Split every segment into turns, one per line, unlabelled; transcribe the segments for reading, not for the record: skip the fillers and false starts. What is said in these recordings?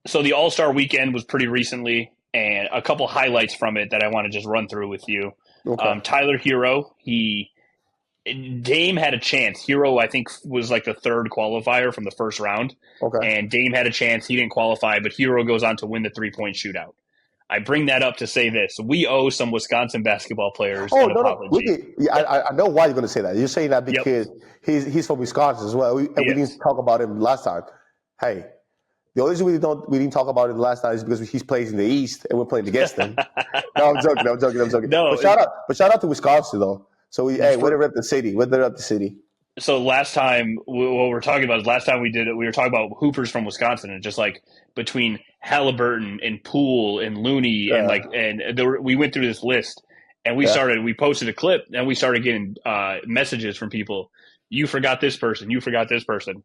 So the All-Star weekend was pretty recently, and a couple highlights from it that I want to just run through with you.
Okay.
Tyler Hero, Dame had a chance. Hero, I think, was like the third qualifier from the first round,
Okay.
and Dame had a chance. He didn't qualify, but Hero goes on to win the 3-point shootout. I bring that up to say this: we owe some Wisconsin basketball players
Oh
an
no, no.
apology.
Yeah, I know why you're going to say that. You're saying that
Yep.
because he's from Wisconsin as well. And we didn't
Yes.
talk about him last time. Hey, the only reason we didn't talk about it last time is because he's plays in the East and we're playing against him. No, I'm joking. I'm joking.
No.
But shout out to Wisconsin though. So way to
For,
rep the city. Way to rep the city.
so last time, what we're talking about is last time we did it. We were talking about hoopers from Wisconsin, and just like between Halliburton and Poole and Looney and
Yeah,
we went through this list, and
yeah.
we posted a clip, and we started getting messages from people. You forgot this person. You forgot this person.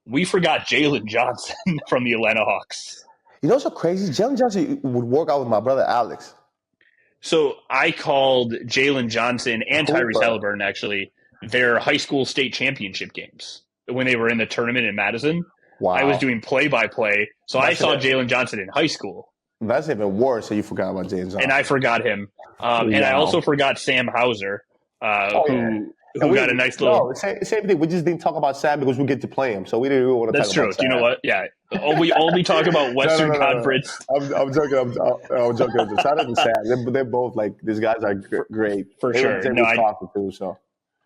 We forgot Jalen Johnson from the Atlanta Hawks.
You know what's so crazy? Jalen Johnson would work out with my brother Alex.
So I called Jalen Johnson and Tyrese
Hooper.
Halliburton actually their high school state championship games when they were in the tournament in Madison. I was
Wow.
doing play by play, so I
That's
saw
it.
Jalen Johnson in high school,
That's even worse that you forgot about James
and I
Johnson.
forgot him. And I also
Wow.
forgot Sam Hauser,
Oh yeah. And
who got a nice little.
same thing. We just didn't talk about Sam because we get to play him, so we didn't really want to
That's
talk about
true. You know
Sam.
what? Yeah, we only talk about
No, no,
Western
no, no, no.
Conference
I'm joking. I'm joking. Shout out to Sam. They're both like these guys are great.
for
They were the
sure.
same
No,
with Coffee too. So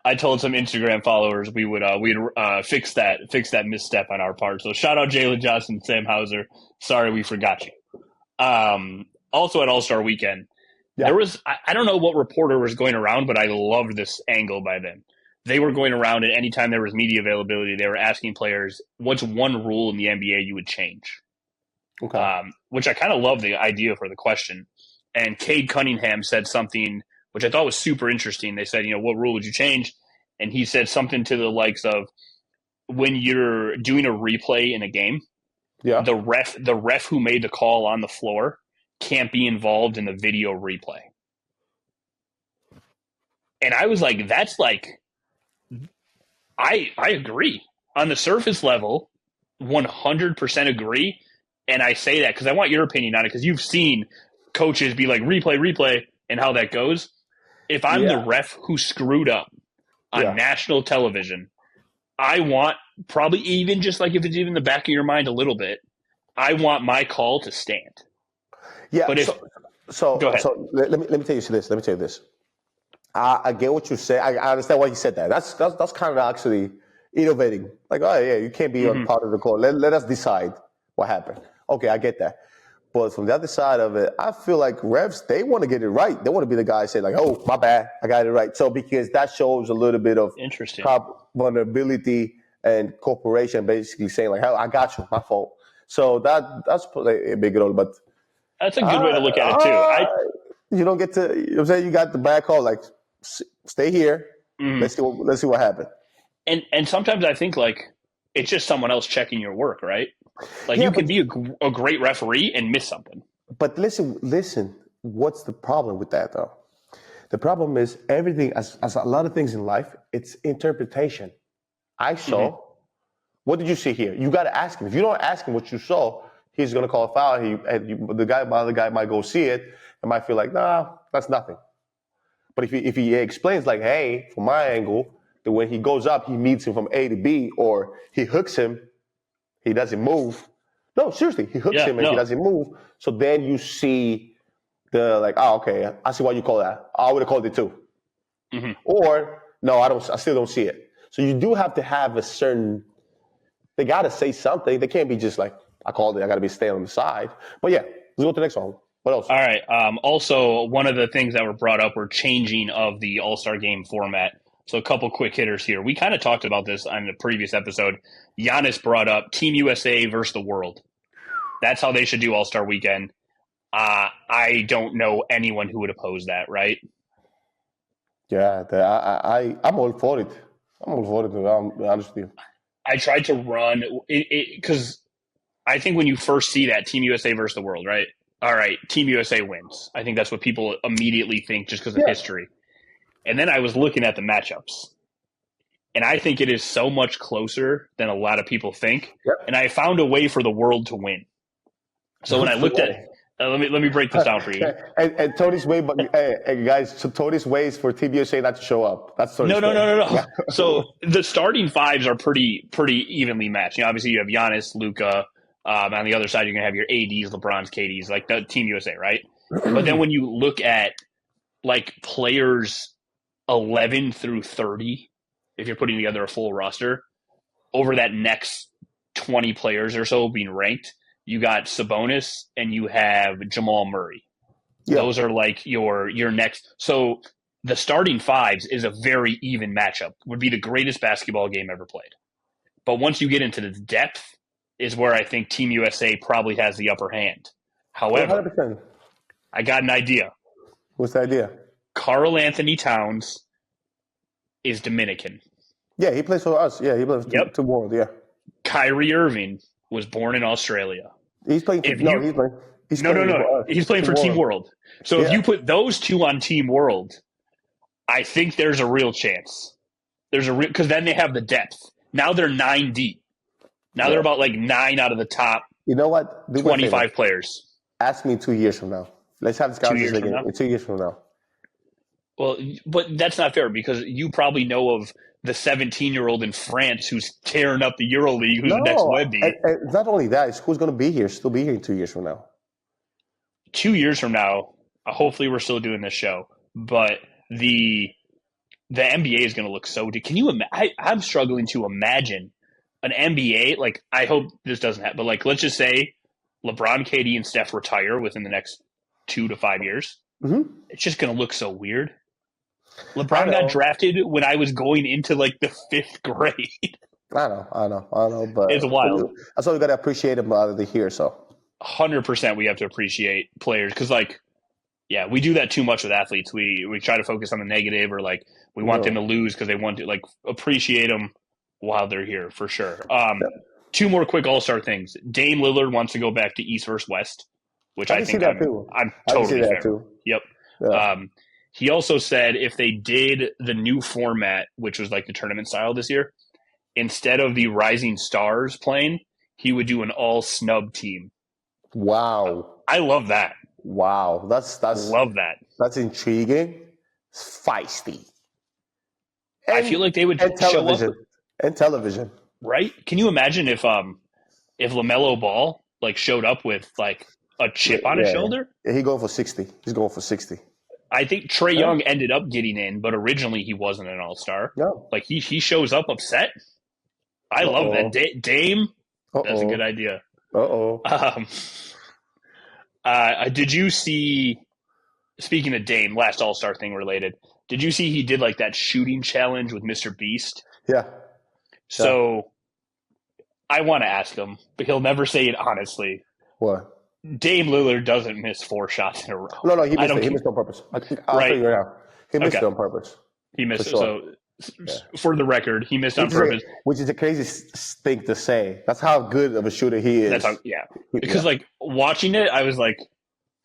I told some Instagram followers we'd fix that misstep on our part. So shout out Jalen Johnson, Sam Hauser. Sorry we forgot you. Also at All Star Weekend,
yeah,
there was I don't know what reporter was going around, but I loved this angle by them. They were going around, and anytime there was media availability, they were asking players, "What's one rule in the NBA you would change?"
okay,
Which I kind of love the idea for the question. And Cade Cunningham said something which I thought was super interesting. They said, what rule would you change? And he said something to the likes of when you're doing a replay in a game,
yeah,
the ref who made the call on the floor can't be involved in the video replay. And I was like, that's like I agree. On the surface level, 100% agree. And I say that because I want your opinion on it, because you've seen coaches be like, replay, replay, and how that goes. If I'm the
yeah,
ref who screwed up on
yeah,
national television, I want, probably even just like if it's even in the back of your mind a little bit, I want my call to stand.
yeah.
But if, go ahead.
Let me tell you this. Let me tell you this. I get what you say. I understand why you said that. That's kind of actually innovating. Like, oh yeah, you can't be on
Mm-hmm.
part of the call. Let us decide what happened. Okay, I get that. But from the other side of it, I feel like refs, they want to get it right. They want to be the guy say like, oh, my bad, I got it right. So because that shows a little bit of
Interesting.
vulnerability and cooperation, basically saying like, oh, I got you, my fault. So that's a big role. But
That's a good way to
uh,
look at it too.
uh, you don't get to, you know what I'm saying? You got the bad call, like, stay here.
Mhm.
Let's see what happened.
And sometimes I think like it's just someone else checking your work, right? Like
Yeah,
you
but
can be a great referee and miss something.
listen. What's the problem with that though? The problem is everything, as a lot of things in life, it's interpretation. I
Mm-hmm.
saw. What did you see here? You got to ask him. If you don't ask him what you saw, he's going to call a foul. The other guy might go see it and might feel like, nah, that's nothing. But if he explains like, hey, from my angle, that when he goes up, he meets him from A to B, or he hooks him, he doesn't move. No, seriously, he hooks
Yeah,
him and he
no.
doesn't move. So then you see the like, oh, okay, I see why you call that. I would have called it too.
Mm-hmm.
Or no, I don't. I still don't see it. So you do have to have a certain. They got to say something. They can't be just like, I called it. I got to be staying on the side. But yeah, let's go to the next one. What else?
All right. Also, one of the things that were brought up were changing of the All Star Game format. So a couple quick hitters here. We kind of talked about this on the previous episode. Giannis brought up Team USA versus the world. That's how they should do All Star Weekend. I don't know anyone who would oppose that, right?
Yeah, I'm all for it. I'm all for it. To be honest with you.
I tried to run it because I think when you first see that Team USA versus the world, right? All right, Team USA wins. I think that's what people immediately think just because of
Yeah,
history. And then I was looking at the matchups, and I think it is so much closer than a lot of people think.
yeah.
And I found a way for the world to win. So when I looked at, let me break this down for you.
And Tony's way, but hey, guys, so Tony's ways for Team USA not to show up. That's Tony's
No. So the starting fives are pretty evenly matched. Obviously you have Giannis, Luka. On the other side, you're gonna have your ADs, LeBrons, KDs, like the Team USA, right? But then when you look at like players 11 through 30, if you're putting together a full roster, over that next 20 players or so being ranked, you got Sabonis and you have Jamal Murray. Yeah. Those are like your next. So the starting fives is a very even matchup. Would be the greatest basketball game ever played. But once you get into the depth, is where I think Team USA probably has the upper hand. However,
100%.
I got an idea.
What's the idea?
Karl Anthony Towns is Dominican.
Yeah, he plays for us. Yeah, he plays for World. Yeah.
Kyrie Irving was born in Australia.
He's playing for
He's playing for Team World. So if you put those two on Team World, I think there's a real chance. Because then they have the depth. Now they're 9 deep. Now they're about like 9 out of the top.
You know what?
25 players.
Ask me 2 years from now. Let's have this conversation again. 2 years from now.
Well, but that's not fair because you probably know of the 17-year-old in France who's tearing up the EuroLeague, who's the next Wemby.
And not only that, it's who's going to be here, still be here in 2 years from now.
2 years from now, hopefully we're still doing this show, but the NBA is going to look so. Can you? I'm struggling to imagine an NBA. Like, I hope this doesn't happen, but like, let's just say LeBron, KD, and Steph retire within the next 2 to 5 years.
Mm-hmm.
It's just going to look so weird. LeBron got drafted when I was going into like the 5th grade.
I know, but
it's wild.
That's why we got to appreciate him out of the here. So
100% we have to appreciate players because, like, yeah, we do that too much with athletes. We try to focus on the negative or like we want them to lose because they want to like appreciate them while they're here for sure. 2 more quick All-Star things. Dame Lillard wants to go back to East versus West, which I think I'm totally fair.
Too.
Yep.
Yeah.
He also said if they did the new format, which was like the tournament style this year, instead of the Rising Stars playing, he would do an all-snub team.
Wow.
I love that.
Wow. That's
love that.
That's intriguing. It's feisty.
I feel like they would show up.
And television.
Right? Can you imagine if LaMelo Ball like showed up with like a chip on his shoulder?
Yeah, he's going for 60. He's going for 60.
I think Trae Young ended up getting in, but originally he wasn't an all-star.
No.
Like he shows up upset. I love that. Dame, that's a good idea. Did you see, speaking of Dame, last all-star thing related, did you see he did like that shooting challenge with Mr. Beast?
Yeah.
So I want to ask him, but he'll never say it honestly.
What?
Dame Lillard doesn't miss 4 shots in a row.
No, he missed it. He missed it on purpose. I'll tell you right now. He missed it on purpose.
He missed it. So, for the record, he missed on purpose.
Which is the craziest thing to say. That's how good of a shooter he is.
That's how, because, like, watching it, I was like,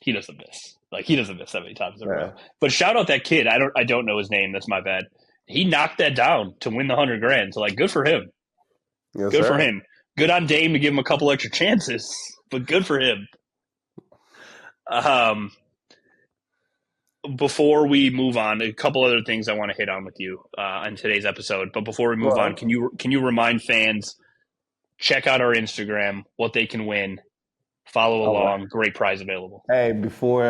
he doesn't miss. Like, he doesn't miss that many times in a row. But shout out that kid. I don't know his name. That's my bad. He knocked that down to win the $100,000. So, like, good for him.
Yes,
good for him. Good on Dame to give him a couple extra chances. But good for him. Before we move on, a couple other things I want to hit on with you on today's episode. But before we move on, can you remind fans, check out our Instagram, what they can win, follow along, great prize available.
Hey, before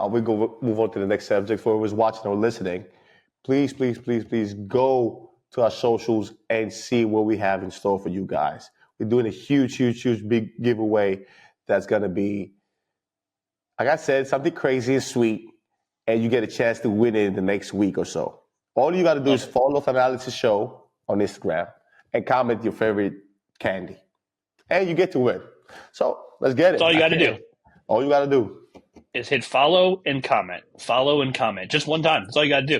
we move on to the next subject, for who's watching or listening, please go to our socials and see what we have in store for you guys. We're doing a huge big giveaway that's going to be, like I said, something crazy and sweet, and you get a chance to win it in the next week or so. All you got to do is follow Thanalysis Show on Instagram and comment your favorite candy, and you get to win. So let's get it.
That's all you got to do.
All you got to do
is hit follow and comment. Follow and comment. Just one time. That's all you got to do.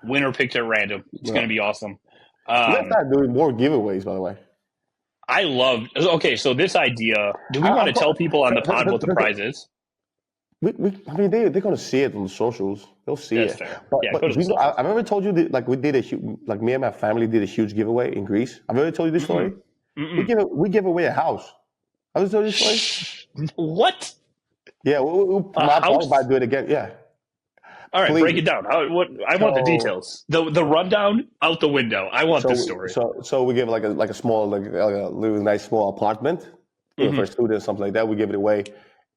Winner picked at random. It's going to be awesome.
Let's start doing more giveways, by the way.
I love. Okay, so this idea. Do we want to tell people on the pod what the prize is?
I mean, they're going to see it on the socials. They'll see it.
Fair.
But I've ever told you that, like, we did me and my family did a huge giveaway in Greece. I've ever told you this story. We give away a house. Have I told you this story?
What?
Yeah, my
How?
probably might do it again. Yeah,
All right, break
please.
it down. What? I want the
So
details. The rundown out the window. I want this story.
we give like a small like a really nice small apartment, for
Hmm.
students, something like that. We give it away,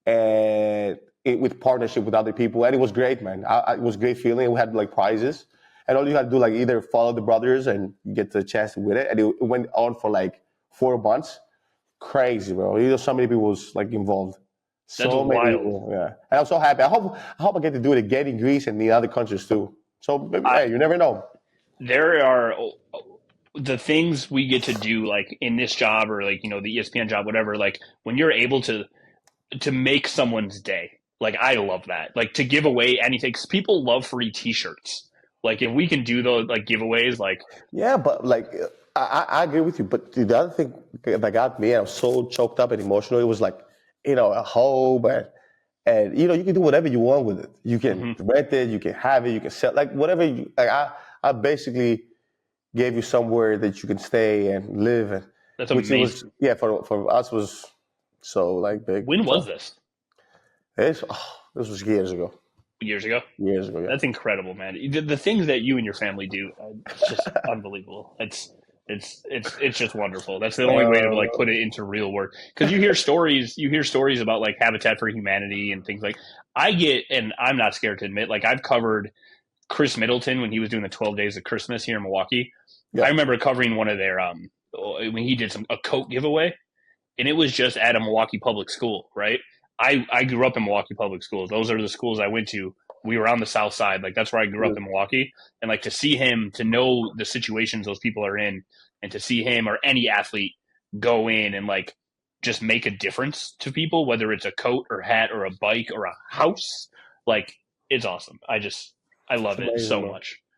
and with partnership with other people, and it was great, man. It was a great feeling. We had like prizes, and all you had to do like either follow the brothers and get the chance to win it, and it went on for like 4 months. Crazy, bro. So many people was like involved.
That's
So many
wild.
people, yeah. And I'm so happy. I hope I get to do it again in Greece and the other countries too. So maybe,
I,
hey, you never know.
there are the things we get to do, like in this job or like the ESPN job, whatever. Like when you're able to make someone's day. Like I love that. Like to give away anything. 'Cause people love free T-shirts. Like if we can do those like giveaways, like
Yeah, but like I agree with you. But the other thing that got me, I was so choked up and emotional. It was like, a home, and you can do whatever you want with it. You can
mhm,
rent it, you can have it, you can sell like whatever. Like I basically gave you somewhere that you can stay and live, and
that's
which it was,
amazing.
yeah, for us was so like big.
When was
So
this?
this was years ago.
Years ago.
Years ago, yeah.
That's incredible, man. The things that you and your family do, it's just unbelievable. It's just wonderful. That's the only way to like
Uh,
put it into real work. Because you hear stories about like Habitat for Humanity and things like. I get, and I'm not scared to admit, like I've covered Chris Middleton when he was doing the 12 Days of Christmas here in Milwaukee. I
yeah,
remember covering one of their when he did a coat giveaway, and it was just at a Milwaukee public school, right? I grew up in Milwaukee public schools. Those are the schools I went to. We were on the south side. Like that's where I grew up in Milwaukee. And like to see him, to know the situations those people are in, and to see him or any athlete go in and like just make a difference to people, whether it's a coat or hat or a bike or a house, like it's awesome. I love
it's
it
amazing,
so
man.
much.